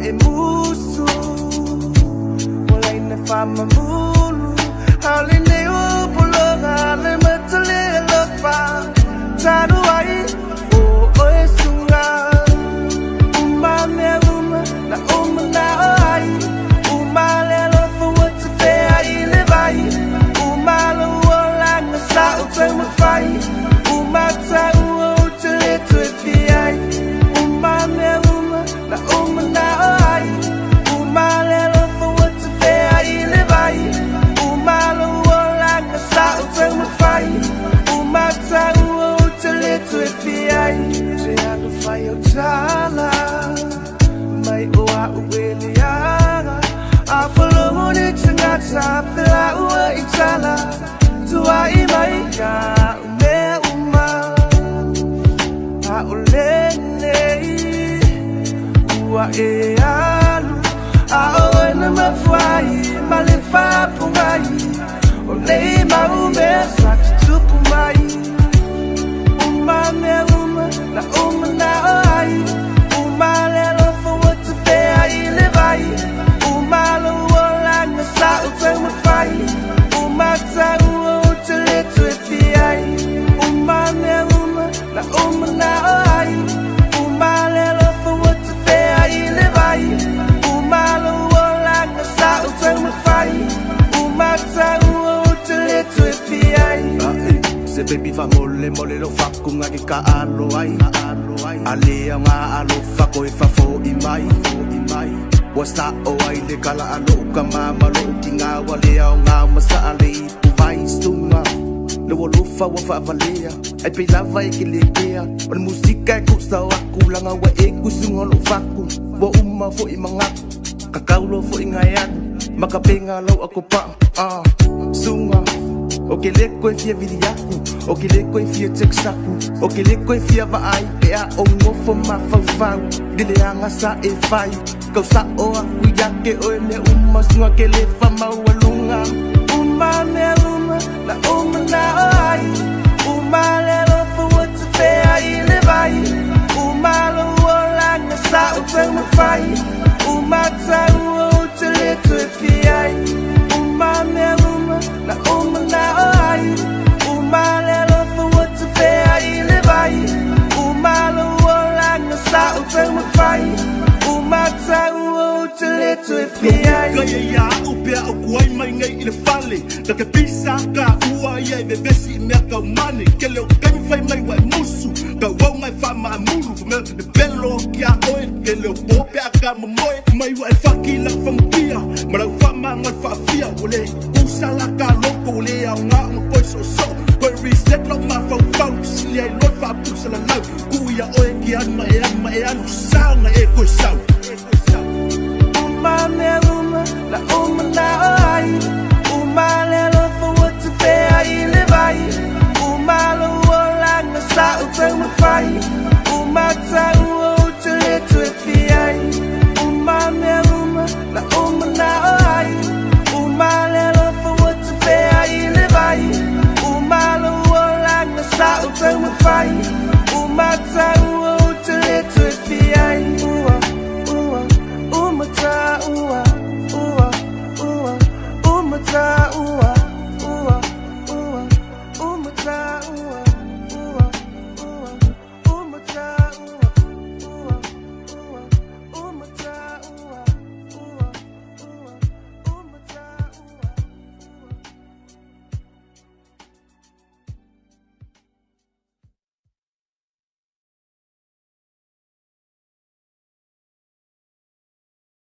emusu walay na fama mulu hali neo pulonga le matale lofa tanu ai o esunga umame uma na umna ai umale lo for what to fair ai le vai umalo wala na sa utema fai umata o tele to fi ai umame uma na umna ai umale lo for what to fair ai le vai umalo wala na sa utema fai umata o tele to fi ai te ando fai o tala mai o a ueliara a follow ni tangata fela o itala tu ai mai ka me uma a olene ua e alu a o na mafai malefa pungai o nei mau me sa tupu mai uma me uma na ai uma lelo for what to fair ai le vai uma lo wala na sa utema fai uma ta o tele to fi ai uma me uma na ai uma lelo for what to fair ai le vai uma lo wala na sa utema fai uma ta o tele to fi ai se baby fa mole lo fa kunga ki ka alo ai ale nga alo fa ko fa fo i mai wasa o ai le kala alo ka mama lo tinga wale au nga masa ale tu vai stunga le wo fa wa fa valea ai pe lava e ke le kea on musika ku sa wa ku langa wa e ku sungo lo fa ku wo umma fo i manga ka kaulo fo i ngayan makapenga lo ako pa sunga o que le coi fia vidiaku o que le coi fia texaku o que le coi fia va ai e a o ngofo ma fa dile anga sa e fai kau sa o a kuya ke o le umma sunga ke le fa ma walunga umma me umma na ai umma le lo for what to fair ai le vai umma lo wala na sa o tema fai umma ta o tele to fi ai umma me umma na ai umma le lo for what to fair ai le vai umma lo wala na sa o tema fai umma ta o tele to fi ai kaya ya upea o kuai mai ngai ile fale da ke pisa ka ua ia be besi me ka mane ke le kai fai mai wa musu ka wa mai fa ma muru me de bello kia oi ke le pope aka mo mai wa fa ki la fam kia mara fa ma ngal fa fia ole usala ka loko le au nga mo poi so ko reset lo ma fa si ai lo fa pusala la ku ia oi ki an mai an sa nga e ko sa umma me umma na ai umma lelo for what to fair ai le vai umma lo wala na sa utema fai